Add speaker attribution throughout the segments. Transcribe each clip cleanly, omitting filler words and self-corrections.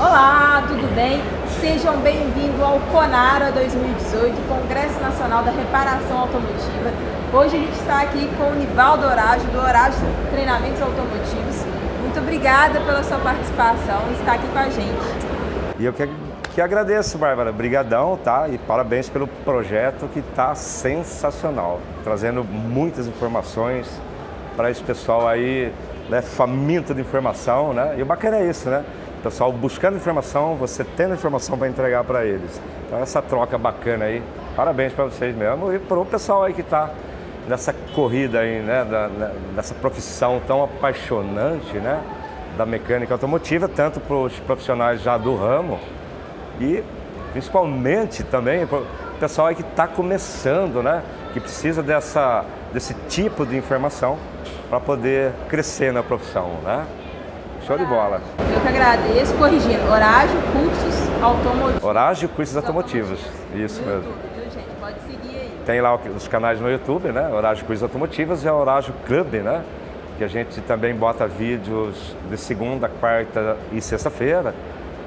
Speaker 1: Olá, tudo bem? Sejam bem-vindos ao Conara 2018, Congresso Nacional da Reparação Automotiva. Hoje a gente está aqui com o Nivaldo Horágio, do Horágio Treinamentos Automotivos. Muito obrigada pela sua participação e estar aqui com a gente.
Speaker 2: E eu que agradeço, Bárbara. Obrigadão, tá? E parabéns pelo projeto que está sensacional, trazendo muitas informações para esse pessoal aí, né, faminto de informação, né? E o bacana é isso, né? O pessoal buscando informação, você tendo informação para entregar para eles. Então essa troca bacana aí, parabéns para vocês mesmo e para o pessoal aí que está nessa corrida aí, né? Dessa profissão tão apaixonante, né? Da mecânica automotiva, tanto para os profissionais já do ramo e principalmente também para o pessoal aí que está começando, né? Que precisa desse tipo de informação para poder crescer na profissão, né? Show de bola.
Speaker 1: Eu que agradeço. Corrigindo, Horágio Cursos Automotivos.
Speaker 2: Horágio Cursos Automotivos, isso mesmo.
Speaker 1: Viu, gente? Pode seguir aí.
Speaker 2: Tem lá os canais no YouTube, né? Horágio Cursos Automotivos e a Horágio Club, né? Que a gente também bota vídeos de segunda, quarta e sexta-feira,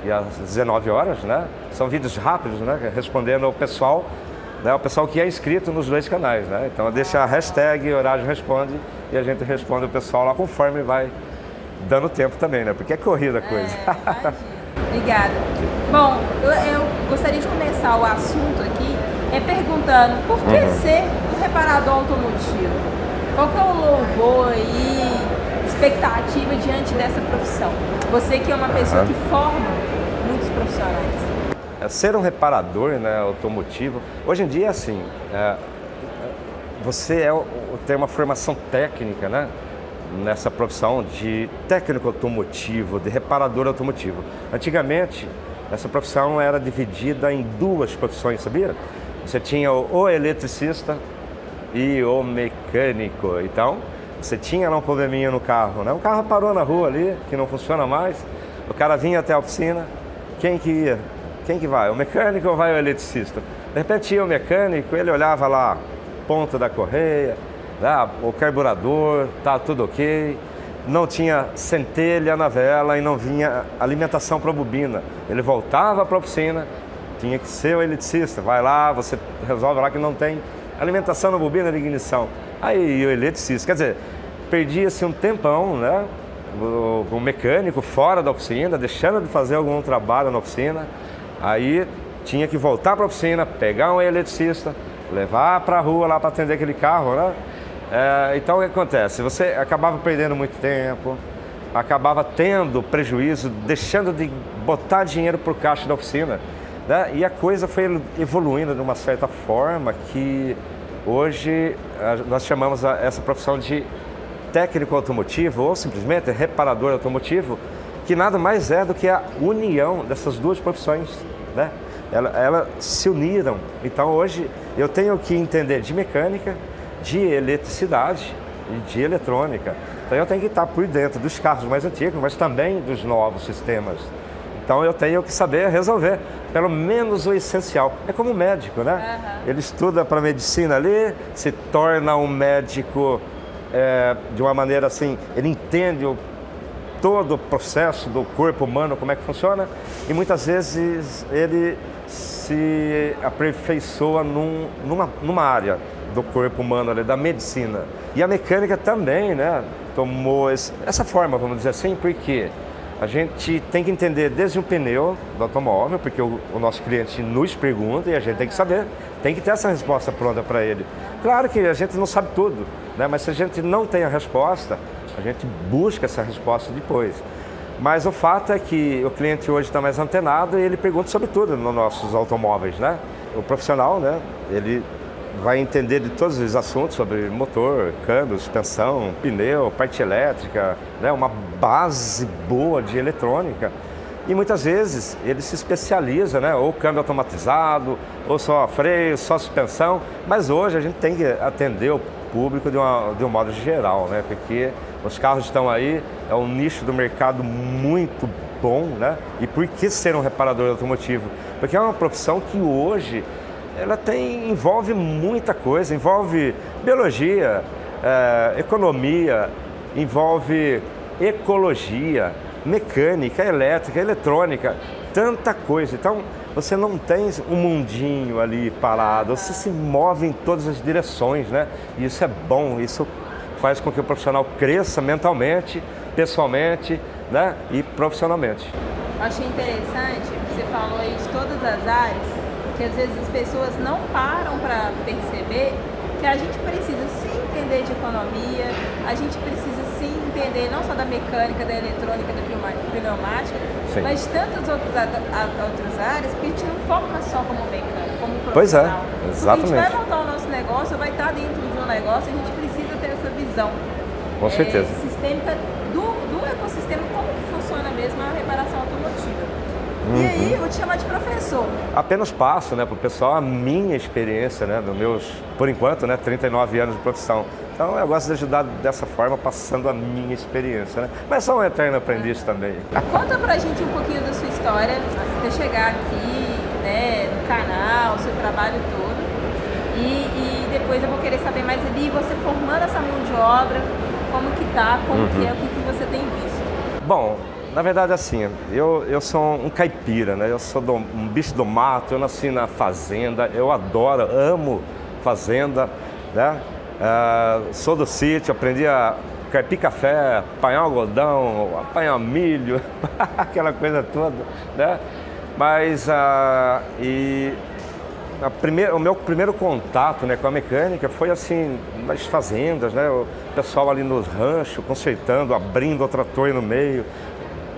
Speaker 2: e às 19 horas, né? São vídeos rápidos, né? Respondendo ao pessoal, né? O pessoal que é inscrito nos dois canais, né? Então deixa a hashtag Horágio Responde e a gente responde o pessoal lá conforme vai dando tempo também, né? Porque é corrida a coisa.
Speaker 1: Obrigada. Bom, eu gostaria de começar o assunto aqui perguntando por que ser um reparador automotivo? Qual que é o louvor e expectativa diante dessa profissão? Você que é uma pessoa que forma muitos profissionais.
Speaker 2: Ser um reparador, né, automotivo, hoje em dia é assim, você tem uma formação técnica, né, nessa profissão de técnico automotivo, de reparador automotivo. Antigamente, essa profissão era dividida em duas profissões, sabia? Você tinha o eletricista e o mecânico. Então, você tinha lá um probleminha no carro, né? O carro parou na rua ali, que não funciona mais. O cara vinha até a oficina. Quem que ia? Quem que vai? O mecânico ou vai o eletricista? De repente ia o mecânico, ele olhava lá, ponta da correia, né? O carburador, tá tudo ok. Não tinha centelha na vela e não vinha alimentação para a bobina. Ele voltava para a oficina, tinha que ser o eletricista. Vai lá, você resolve lá que não tem alimentação na bobina de ignição. Aí o eletricista, quer dizer, perdia-se um tempão, né? O mecânico fora da oficina, deixando de fazer algum trabalho na oficina. Aí tinha que voltar para a oficina, pegar um eletricista, levar para a rua lá para atender aquele carro, né? Então o que acontece? Você acabava perdendo muito tempo, acabava tendo prejuízo, deixando de botar dinheiro para o caixa da oficina. Né? E a coisa foi evoluindo de uma certa forma que hoje nós chamamos essa profissão de técnico automotivo ou simplesmente reparador automotivo, que nada mais é do que a união dessas duas profissões. Né? Elas se uniram. Então hoje eu tenho que entender de mecânica, de eletricidade e de eletrônica. Então eu tenho que estar por dentro dos carros mais antigos, mas também dos novos sistemas. Então eu tenho que saber resolver, pelo menos o essencial. É como um médico, né? Ele estuda para medicina ali, se torna um médico de uma maneira assim, ele entende todo o processo do corpo humano, como é que funciona, e muitas vezes ele se aperfeiçoa numa área do corpo humano, ali, da medicina. E a mecânica também, né? Tomou essa forma, vamos dizer assim, porque a gente tem que entender desde o pneu do automóvel, porque o nosso cliente nos pergunta e a gente tem que saber, tem que ter essa resposta pronta para ele. Claro que a gente não sabe tudo, né? Mas se a gente não tem a resposta, a gente busca essa resposta depois. Mas o fato é que o cliente hoje está mais antenado e ele pergunta sobre tudo nos nossos automóveis, né? O profissional, né? Ele vai entender de todos os assuntos sobre motor, câmbio, suspensão, pneu, parte elétrica, né? Uma base boa de eletrônica. E muitas vezes ele se especializa, né? Ou câmbio automatizado, ou só freio, só suspensão. Mas hoje a gente tem que atender o público de um modo geral, né? Porque os carros estão aí, é um nicho do mercado muito bom, né? E por que ser um reparador automotivo? Porque é uma profissão que hoje ela envolve muita coisa, envolve biologia, economia, envolve ecologia, mecânica, elétrica, eletrônica, tanta coisa. Então, você não tem um mundinho ali parado, você se move em todas as direções, né? E isso é bom, isso faz com que o profissional cresça mentalmente, pessoalmente, né? E profissionalmente.
Speaker 1: Achei interessante, você falou aí de todas as áreas, que às vezes as pessoas não param para perceber que a gente precisa sim entender de economia, a gente precisa sim entender não só da mecânica, da eletrônica, da pneumática,
Speaker 2: Sim.
Speaker 1: mas de tantas outras áreas, porque a gente não forma só como mecânico, como
Speaker 2: Pois é,
Speaker 1: profissional.
Speaker 2: exatamente.
Speaker 1: Porque a gente vai montar o nosso negócio, vai estar dentro de um negócio, a gente precisa ter essa visão
Speaker 2: Com certeza.
Speaker 1: sistêmica do ecossistema, como que funciona mesmo a reparação automotiva. E aí, eu te chamar de professor.
Speaker 2: Apenas passo, né, para o pessoal a minha experiência, né, nos meus, por enquanto, né, 39 anos de profissão. Então eu gosto de ajudar dessa forma, passando a minha experiência, né? Mas sou um eterno aprendiz também.
Speaker 1: Conta pra gente um pouquinho da sua história, até chegar aqui, né, no canal, o seu trabalho todo. E depois eu vou querer saber mais ali, você formando essa mão de obra, como que tá, como que é, o que você tem visto.
Speaker 2: Bom, na verdade, assim, eu sou um caipira, né? Eu sou um bicho do mato, eu nasci na fazenda, eu adoro, amo fazenda, né? Sou do sítio, aprendi a carpir café, apanhar algodão, apanhar milho, aquela coisa toda, né? Mas o meu primeiro contato, né, com a mecânica foi assim, nas fazendas, né? O pessoal ali nos ranchos, consertando, abrindo o trator no meio,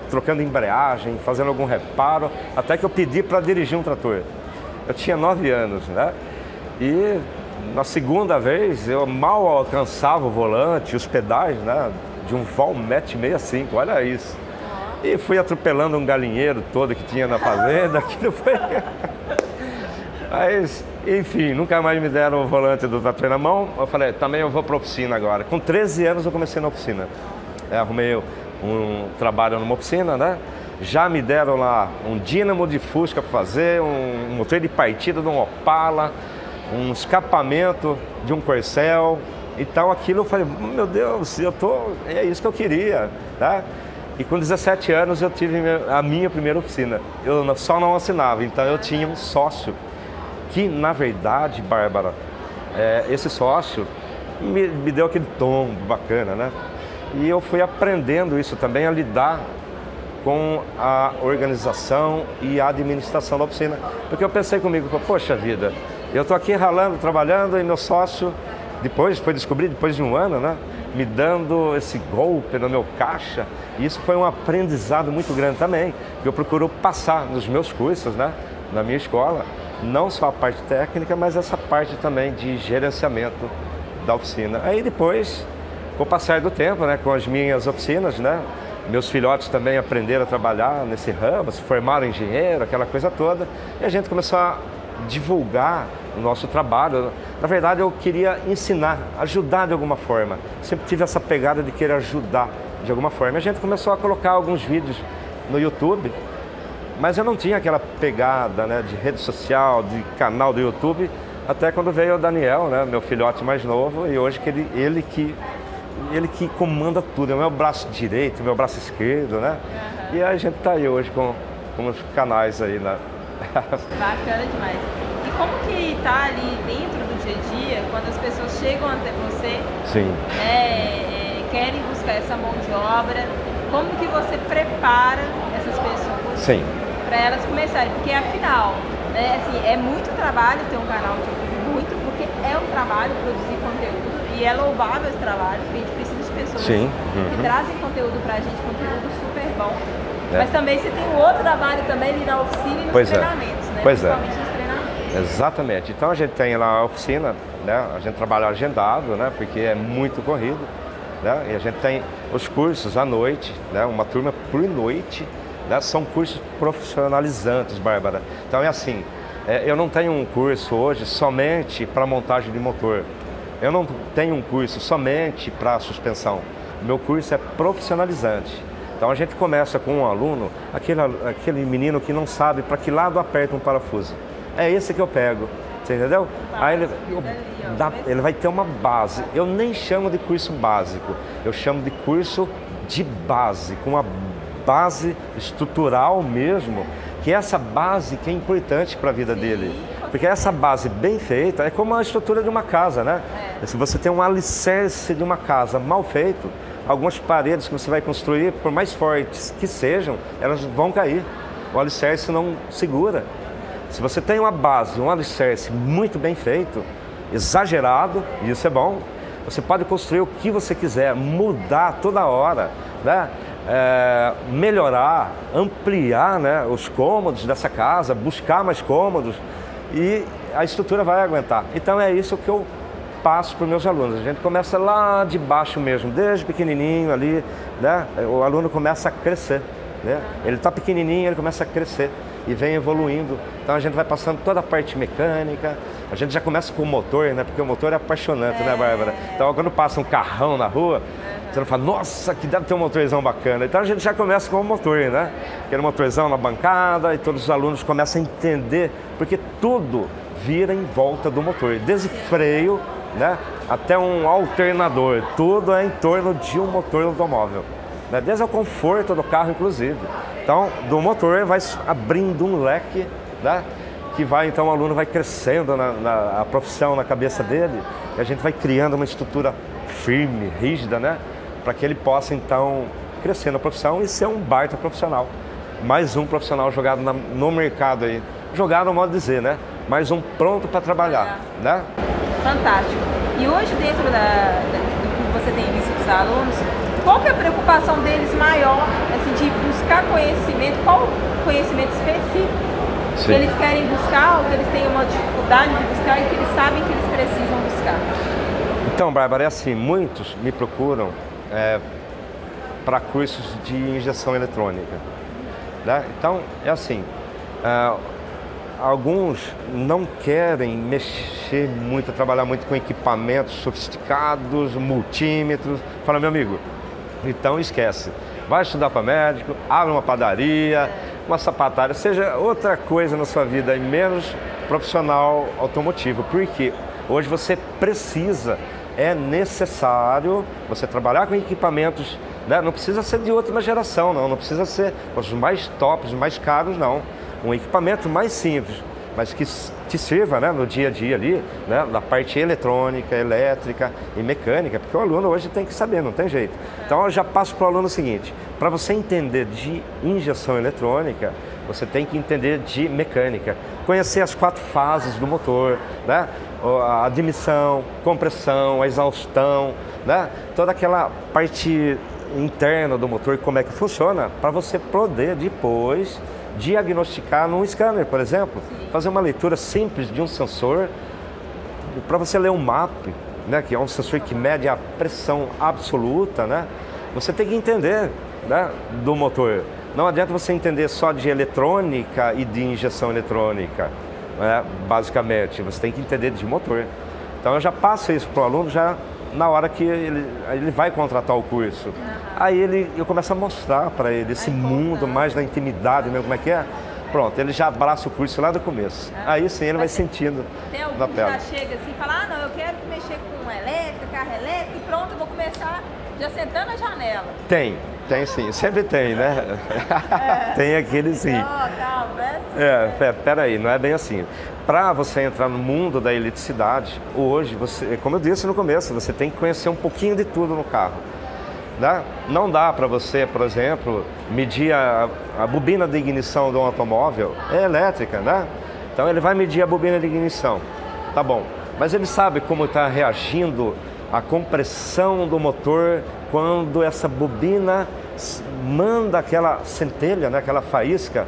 Speaker 2: trocando embreagem, fazendo algum reparo, até que eu pedi para dirigir um trator. Eu tinha 9 anos, né? E na segunda vez eu mal alcançava o volante, os pedais, né? De um Valmet 65, olha isso. E fui atropelando um galinheiro todo que tinha na fazenda, aquilo foi... Mas, enfim, nunca mais me deram o volante do trator na mão. Eu falei, também eu vou para a oficina agora. Com 13 anos eu comecei na oficina. Arrumei um trabalho numa oficina, né? Já me deram lá um dínamo de Fusca para fazer, um motor de partida de um Opala, um escapamento de um Corcel. Então aquilo eu falei, meu Deus, é isso que eu queria, tá? E com 17 anos eu tive a minha primeira oficina. Eu só não assinava, então eu tinha um sócio que, na verdade, Bárbara, esse sócio me deu aquele tom bacana, né? E eu fui aprendendo isso também, a lidar com a organização e a administração da oficina. Porque eu pensei comigo, poxa vida, eu estou aqui ralando, trabalhando, e meu sócio, foi descobrir depois de um ano, né? Me dando esse golpe no meu caixa. E isso foi um aprendizado muito grande também, que eu procuro passar nos meus cursos, né? Na minha escola. Não só a parte técnica, mas essa parte também de gerenciamento da oficina. Aí depois, com o passar do tempo, né, com as minhas oficinas, né, meus filhotes também aprenderam a trabalhar nesse ramo, se formaram engenheiro, aquela coisa toda, e a gente começou a divulgar o nosso trabalho. Na verdade, eu queria ensinar, ajudar de alguma forma. Sempre tive essa pegada de querer ajudar de alguma forma. A gente começou a colocar alguns vídeos no YouTube, mas eu não tinha aquela pegada, né, de rede social, de canal do YouTube, até quando veio o Daniel, né, meu filhote mais novo, e hoje que ele que comanda tudo, é o meu braço direito, meu braço esquerdo, né? E a gente tá aí hoje com os canais aí, né?
Speaker 1: Bacana demais. E como que tá ali dentro do dia a dia, quando as pessoas chegam até você,
Speaker 2: Sim.
Speaker 1: Querem buscar essa mão de obra, como que você prepara essas pessoas?
Speaker 2: Sim.
Speaker 1: Para elas começarem? Porque afinal, né, assim, é muito trabalho ter um canal de YouTube, muito, porque é um trabalho produzir conteúdo. E é louvável esse trabalho, porque a gente precisa de pessoas que trazem conteúdo pra gente, conteúdo super bom. Mas também você tem um outro trabalho também ali na oficina e nos treinamentos, né? Principalmente nos treinamentos.
Speaker 2: Exatamente. Então a gente tem lá a oficina, né? A gente trabalha agendado, né? Porque é muito corrido, né? E a gente tem os cursos à noite, né? Uma turma por noite, né? São cursos profissionalizantes, Bárbara. Então é assim, eu não tenho um curso hoje somente para montagem de motor. Eu não tenho um curso somente para suspensão. Meu curso é profissionalizante. Então a gente começa com um aluno, aquele menino que não sabe para que lado aperta um parafuso. É esse que eu pego, você entendeu? Aí ele vai ter uma base. Eu nem chamo de curso básico, eu chamo de curso de base, com uma base estrutural mesmo, que é essa base que é importante para a vida dele. Porque essa base bem feita é como a estrutura de uma casa, né? Se você tem um alicerce de uma casa mal feito, algumas paredes que você vai construir, por mais fortes que sejam, elas vão cair. O alicerce não segura. Se você tem uma base, um alicerce muito bem feito, exagerado, e isso é bom, você pode construir o que você quiser, mudar toda hora, né? Melhorar, ampliar, né, os cômodos dessa casa, buscar mais cômodos, e a estrutura vai aguentar. Então é isso que eu passo para os meus alunos. A gente começa lá de baixo mesmo, desde pequenininho ali, né? O aluno começa a crescer, né? Ele está pequenininho, ele começa a crescer e vem evoluindo. Então a gente vai passando toda a parte mecânica. A gente já começa com o motor, né? Porque o motor é apaixonante, né, Bárbara? Então quando passa um carrão na rua, você fala, nossa, que deve ter um motorzão bacana. Então a gente já começa com o motor, né? Aquele motorzão na bancada, e todos os alunos começam a entender, porque tudo vira em volta do motor, desde freio, né, até um alternador, tudo é em torno de um motor automóvel, né? Desde o conforto do carro, inclusive. Então, do motor vai abrindo um leque, né, que vai, então o aluno vai crescendo na profissão na cabeça dele, e a gente vai criando uma estrutura firme, rígida, né, para que ele possa então crescer na profissão e ser um baita profissional. Mais um profissional jogado no mercado aí, jogado no modo de dizer, né, mais um pronto para trabalhar, né?
Speaker 1: Fantástico. E hoje, dentro do que você tem visto dos alunos, qual que é a preocupação deles maior, assim, de buscar conhecimento? Qual conhecimento específico que eles querem buscar, ou que eles têm uma dificuldade de buscar e que eles sabem que eles precisam buscar?
Speaker 2: Então, Bárbara, é assim, muitos me procuram para cursos de injeção eletrônica, né? Então, é assim, alguns não querem mexer muito, trabalhar muito com equipamentos sofisticados, multímetros. Fala, meu amigo, então esquece. Vai estudar para médico, abre uma padaria, uma sapataria, seja outra coisa na sua vida, e menos profissional automotivo. Porque hoje você precisa, é necessário você trabalhar com equipamentos, né? Não precisa ser de última geração, não precisa ser os mais tops, os mais caros, não. Um equipamento mais simples, mas que te sirva, né, no dia a dia ali, né, na parte eletrônica, elétrica e mecânica, porque o aluno hoje tem que saber, não tem jeito. Então eu já passo para o aluno o seguinte: para você entender de injeção eletrônica, você tem que entender de mecânica, conhecer as 4 fases do motor, né, a admissão, compressão, a exaustão, né, toda aquela parte interna do motor, como é que funciona, para você poder depois diagnosticar num scanner, por exemplo. Sim. Fazer uma leitura simples de um sensor, para você ler um MAP, né, que é um sensor que mede a pressão absoluta, né? Você tem que entender, né, do motor. Não adianta você entender só de eletrônica e de injeção eletrônica, né, basicamente. Você tem que entender de motor. Então eu já passo isso para o aluno já na hora que ele vai contratar o curso. Aí eu começo a mostrar para ele esse mundo mais na intimidade mesmo, como é que é. Pronto, ele já abraça o curso lá do começo. Aí sim ele vai sentindo na pele.
Speaker 1: Já chega assim e fala, não, eu quero mexer com elétrica, carro elétrico, e pronto, eu vou começar já sentando na janela.
Speaker 2: Tem sim, sempre tem, né? Tem aquele sim. Peraí, não é bem assim. Para você entrar no mundo da eletricidade, hoje, você, como eu disse no começo, você tem que conhecer um pouquinho de tudo no carro. Né? Não dá para você, por exemplo, medir a bobina de ignição de um automóvel, é elétrica, né? Então ele vai medir a bobina de ignição, tá bom. Mas ele sabe como está reagindo a compressão do motor quando essa bobina manda aquela centelha, né? Aquela faísca.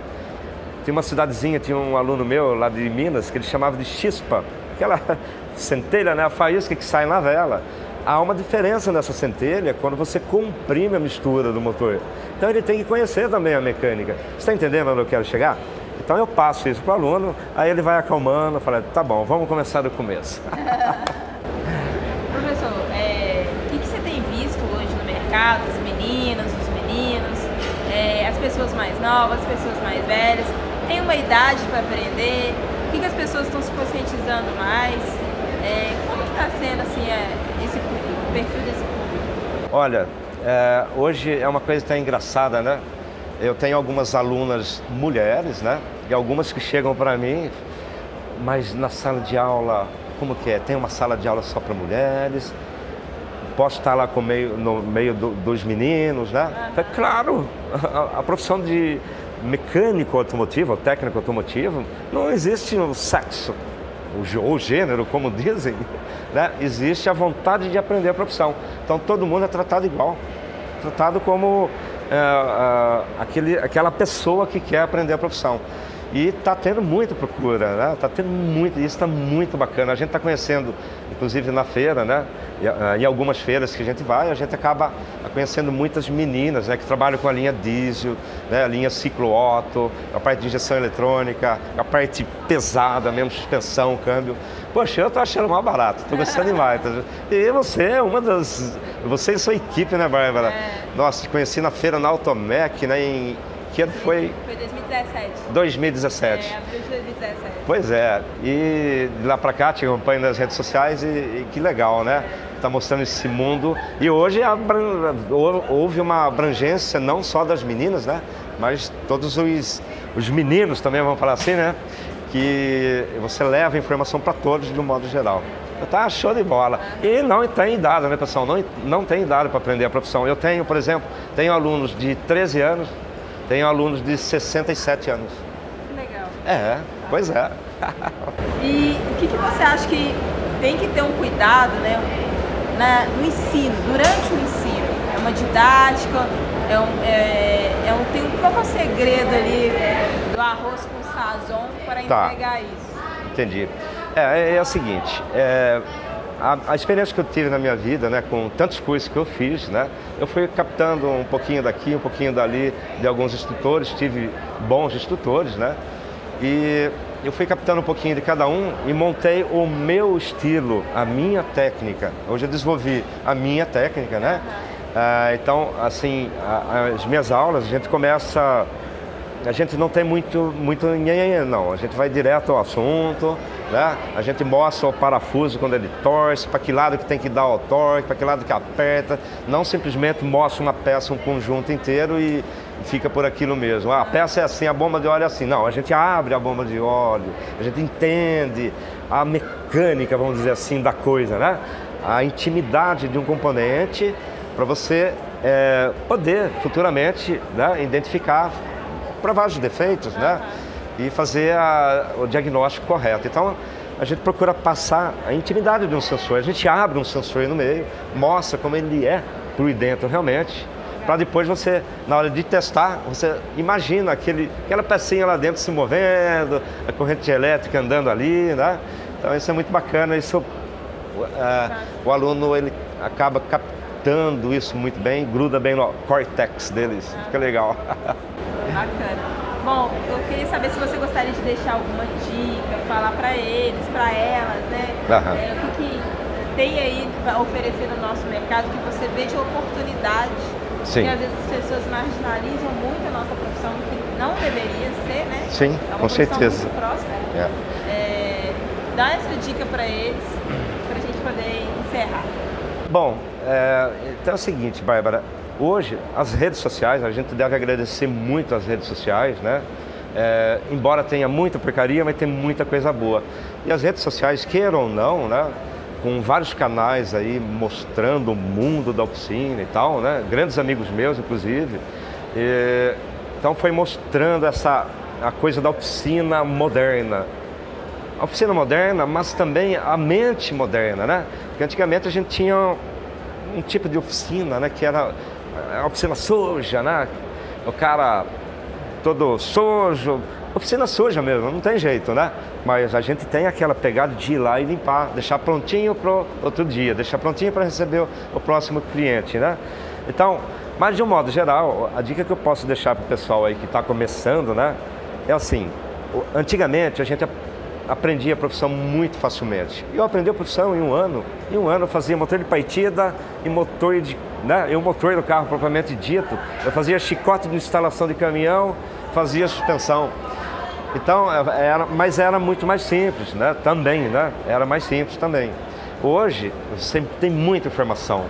Speaker 2: Tinha uma cidadezinha, tinha um aluno meu lá de Minas que ele chamava de chispa, aquela centelha, né? A faísca que sai na vela. Há uma diferença nessa centelha quando você comprime a mistura do motor. Então ele tem que conhecer também a mecânica. Você está entendendo onde eu quero chegar? Então eu passo isso para o aluno, aí ele vai acalmando, fala, tá bom, vamos começar do começo.
Speaker 1: Professor, o que você tem visto hoje no mercado, as meninas, os meninos, as pessoas mais novas, as pessoas mais velhas, tem uma idade para aprender? O que as pessoas estão se conscientizando mais? Como está sendo assim, esse público, o perfil desse público?
Speaker 2: Olha, hoje é uma coisa até engraçada, né? eu tenho algumas alunas mulheres, né? E algumas que chegam para mim, mas na sala de aula, como que é? Tem uma sala de aula só para mulheres? Posso estar lá no meio dos meninos, né? É claro, a profissão de mecânico automotivo, técnico automotivo, não existe o sexo, o gênero, como dizem, né? Existe a vontade de aprender a profissão. Então todo mundo é tratado igual, tratado como aquela pessoa que quer aprender a profissão. E está tendo muita procura, né? Tá tendo muito, isso está muito bacana. A gente está conhecendo, inclusive na feira, né? Em algumas feiras que a gente vai, a gente acaba conhecendo muitas meninas, né? Que trabalham com a linha diesel, né? A linha ciclo-otto, a parte de injeção eletrônica, a parte pesada mesmo, suspensão, câmbio. Poxa, eu estou achando mais barato, estou gostando demais. E você é uma das... Você e sua equipe, né, Bárbara? Nossa, te conheci na feira na Automec, né? Que ano foi?
Speaker 1: Foi 2017.
Speaker 2: 2017.
Speaker 1: Abril de 2017.
Speaker 2: Pois é, e de lá pra cá te acompanho nas redes sociais e que legal, né? Tá mostrando esse mundo. E hoje houve uma abrangência não só das meninas, né? Mas todos os meninos também, vamos falar assim, né? Que você leva informação para todos de um modo geral. Tá show de bola. E não tem idade, né, pessoal? Não tem idade para aprender a profissão. Eu tenho, por exemplo, alunos de 13 anos, tenho alunos de 67 anos.
Speaker 1: Que legal.
Speaker 2: Pois é.
Speaker 1: E o que você acha que tem que ter um cuidado, né, no ensino, durante o ensino? É uma didática, tem um próprio segredo ali do arroz com sazon para entregar isso.
Speaker 2: Entendi. É o seguinte, a experiência que eu tive na minha vida, né, com tantos cursos que eu fiz, né, eu fui captando um pouquinho daqui, um pouquinho dali, de alguns instrutores, tive bons instrutores, né, e eu fui captando um pouquinho de cada um e montei o meu estilo, a minha técnica. Hoje eu desenvolvi a minha técnica, né, então, assim, as minhas aulas, a gente não tem muito nhenhenhen, não. A gente vai direto ao assunto, né? A gente mostra o parafuso quando ele torce, para que lado que tem que dar o torque, para que lado que aperta. Não simplesmente mostra uma peça, um conjunto inteiro e fica por aquilo mesmo. A peça é assim, a bomba de óleo é assim. Não, a gente abre a bomba de óleo, a gente entende a mecânica, vamos dizer assim, da coisa, né? A intimidade de um componente para você poder futuramente, né, identificar, provar os defeitos, né? E fazer o diagnóstico correto. Então, a gente procura passar a intimidade de um sensor. A gente abre um sensor aí no meio, mostra como ele é por dentro realmente, para depois você, na hora de testar, você imagina aquela pecinha lá dentro se movendo, a corrente elétrica andando ali, né? Então, isso é muito bacana. Isso, o aluno, ele acaba captando isso muito bem, gruda bem no cortex deles, fica legal.
Speaker 1: Bacana. Bom, eu queria saber se você gostaria de deixar alguma dica, falar para eles, para elas, né? O que tem aí para oferecer no nosso mercado que você vê de oportunidade.
Speaker 2: Sim.
Speaker 1: Porque às vezes as pessoas marginalizam muito a nossa profissão, que não deveria ser, né?
Speaker 2: Sim,
Speaker 1: é uma
Speaker 2: com certeza.
Speaker 1: Muito próxima. Dá essa dica para eles, para a gente poder encerrar.
Speaker 2: Bom, então é o seguinte, Bárbara. Hoje, as redes sociais, a gente deve agradecer muito as redes sociais, né? Embora tenha muita porcaria, mas tem muita coisa boa. E as redes sociais, queiram ou não, né? Com vários canais aí mostrando o mundo da oficina e tal, né? Grandes amigos meus, inclusive. Então foi mostrando a coisa da oficina moderna. A oficina moderna, mas também a mente moderna, né? Porque antigamente a gente tinha um tipo de oficina, né? Que era a oficina suja, né? O cara todo sujo, oficina suja mesmo, não tem jeito, né? Mas a gente tem aquela pegada de ir lá e limpar, deixar prontinho pro outro dia, deixar prontinho para receber o próximo cliente, né? Então, mas de um modo geral, a dica que eu posso deixar para o pessoal aí que está começando, né? É assim, antigamente a gente aprendia a profissão muito facilmente. Eu aprendi a profissão em um ano. Em um ano eu fazia motor de partida e motor o motor do carro propriamente dito. Eu fazia chicote de instalação de caminhão, fazia suspensão. Então, mas era muito mais simples, né? Também, né? Era mais simples também. Hoje, você tem muita informação.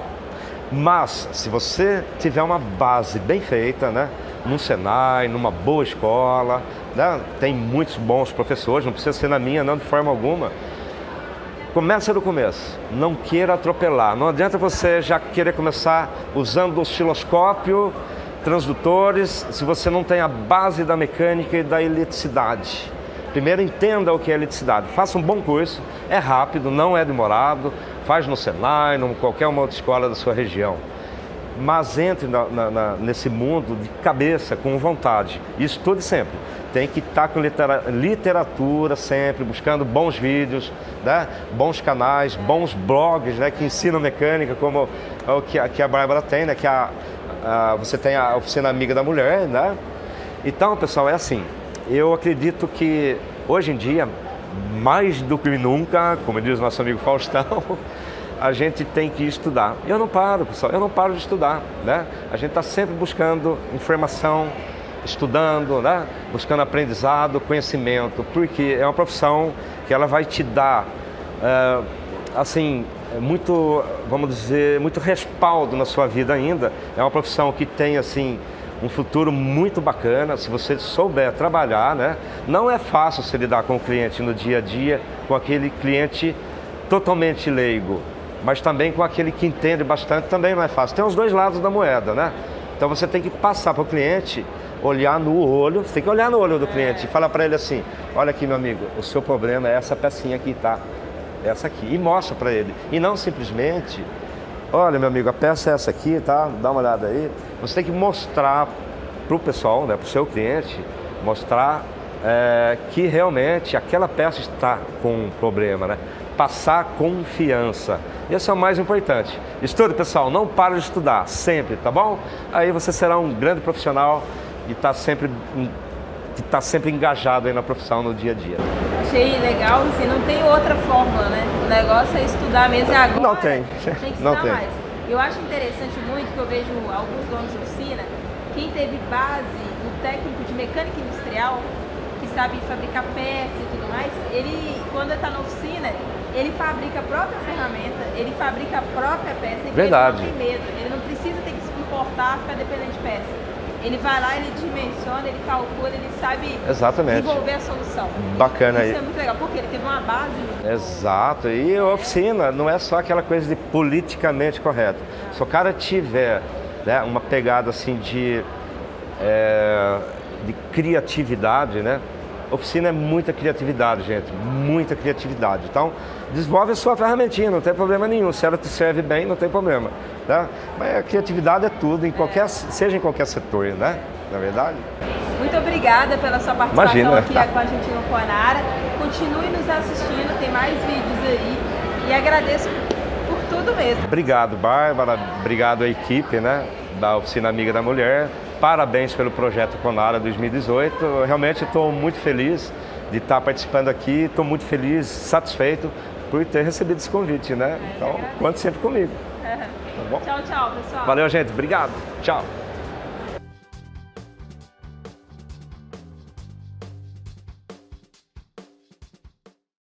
Speaker 2: Mas, se você tiver uma base bem feita, né? num Senai, numa boa escola, né? Tem muitos bons professores, não precisa ser na minha, não de forma alguma. Começa do começo, não queira atropelar. Não adianta você já querer começar usando o osciloscópio, transdutores, se você não tem a base da mecânica e da eletricidade. Primeiro entenda o que é eletricidade. Faça um bom curso, é rápido, não é demorado, faz no Senai, em qualquer uma outra escola da sua região. Mas entre nesse mundo de cabeça, com vontade. E estude sempre. Tem que estar com literatura sempre, buscando bons vídeos, né? Bons canais, bons blogs, né? Que ensinam mecânica, como o que a Bárbara tem, né? Você tem a Oficina Amiga da Mulher, né? Então, pessoal, é assim. Eu acredito que hoje em dia, mais do que nunca, como diz nosso amigo Faustão, a gente tem que estudar. Eu não paro, pessoal, eu não paro de estudar, né? A gente está sempre buscando informação, estudando, né? Buscando aprendizado, conhecimento, porque é uma profissão que ela vai te dar, assim, muito, vamos dizer, muito respaldo na sua vida ainda. É uma profissão que tem, assim, um futuro muito bacana, se você souber trabalhar, né? Não é fácil se lidar com o cliente no dia a dia, com aquele cliente totalmente leigo, mas também com aquele que entende bastante, também não é fácil. Tem os dois lados da moeda, né? Então você tem que passar para o cliente, olhar no olho, você tem que olhar no olho do cliente e falar para ele assim: olha aqui, meu amigo, o seu problema é essa pecinha aqui, tá? Essa aqui. E mostra para ele. E não simplesmente: olha, meu amigo, a peça é essa aqui, tá? Dá uma olhada aí. Você tem que mostrar para o pessoal, né, para o seu cliente, mostrar que realmente aquela peça está com um problema, né? Passar confiança. Esse é o mais importante. Estude, pessoal, não para de estudar, sempre, tá bom? Aí você será um grande profissional e está sempre engajado aí na profissão no dia a dia.
Speaker 1: Achei legal, assim, não tem outra fórmula, né? O negócio é estudar mesmo, e agora
Speaker 2: não tem.
Speaker 1: Tem que estudar
Speaker 2: não tem.
Speaker 1: mais. Eu acho interessante muito que eu vejo alguns donos de oficina, quem teve base no técnico de mecânica industrial, que sabe fabricar peça e tudo mais, ele, quando está na oficina, ele fabrica a própria ferramenta, ele fabrica a própria peça, então
Speaker 2: Verdade.
Speaker 1: ele não tem medo, ele não precisa ter que se importar, ficar dependente de peça. Ele vai lá, ele dimensiona, ele calcula, ele sabe
Speaker 2: Exatamente.
Speaker 1: desenvolver a solução.
Speaker 2: Bacana aí.
Speaker 1: Isso é muito legal, porque ele teve uma base.
Speaker 2: Exato. E a oficina não é só aquela coisa de politicamente correto. Se o cara tiver, né, uma pegada assim de criatividade, né? Oficina é muita criatividade, gente, muita criatividade. Então, desenvolve a sua ferramentinha, não tem problema nenhum. Se ela te serve bem, não tem problema, tá? Mas a criatividade é tudo, seja em qualquer setor, né? Na verdade.
Speaker 1: Muito obrigada pela sua participação.
Speaker 2: Imagina.
Speaker 1: Aqui com a gente no Conara. Continue nos assistindo, tem mais vídeos aí. E agradeço por tudo mesmo.
Speaker 2: Obrigado, Bárbara. Obrigado à equipe, né, da Oficina Amiga da Mulher. Parabéns pelo projeto Conara 2018. Eu realmente estou muito feliz de estar participando aqui. Estou muito feliz, satisfeito por ter recebido esse convite, né? Então, conte sempre comigo.
Speaker 1: Tá bom? Tchau, tchau, pessoal.
Speaker 2: Valeu, gente. Obrigado. Tchau.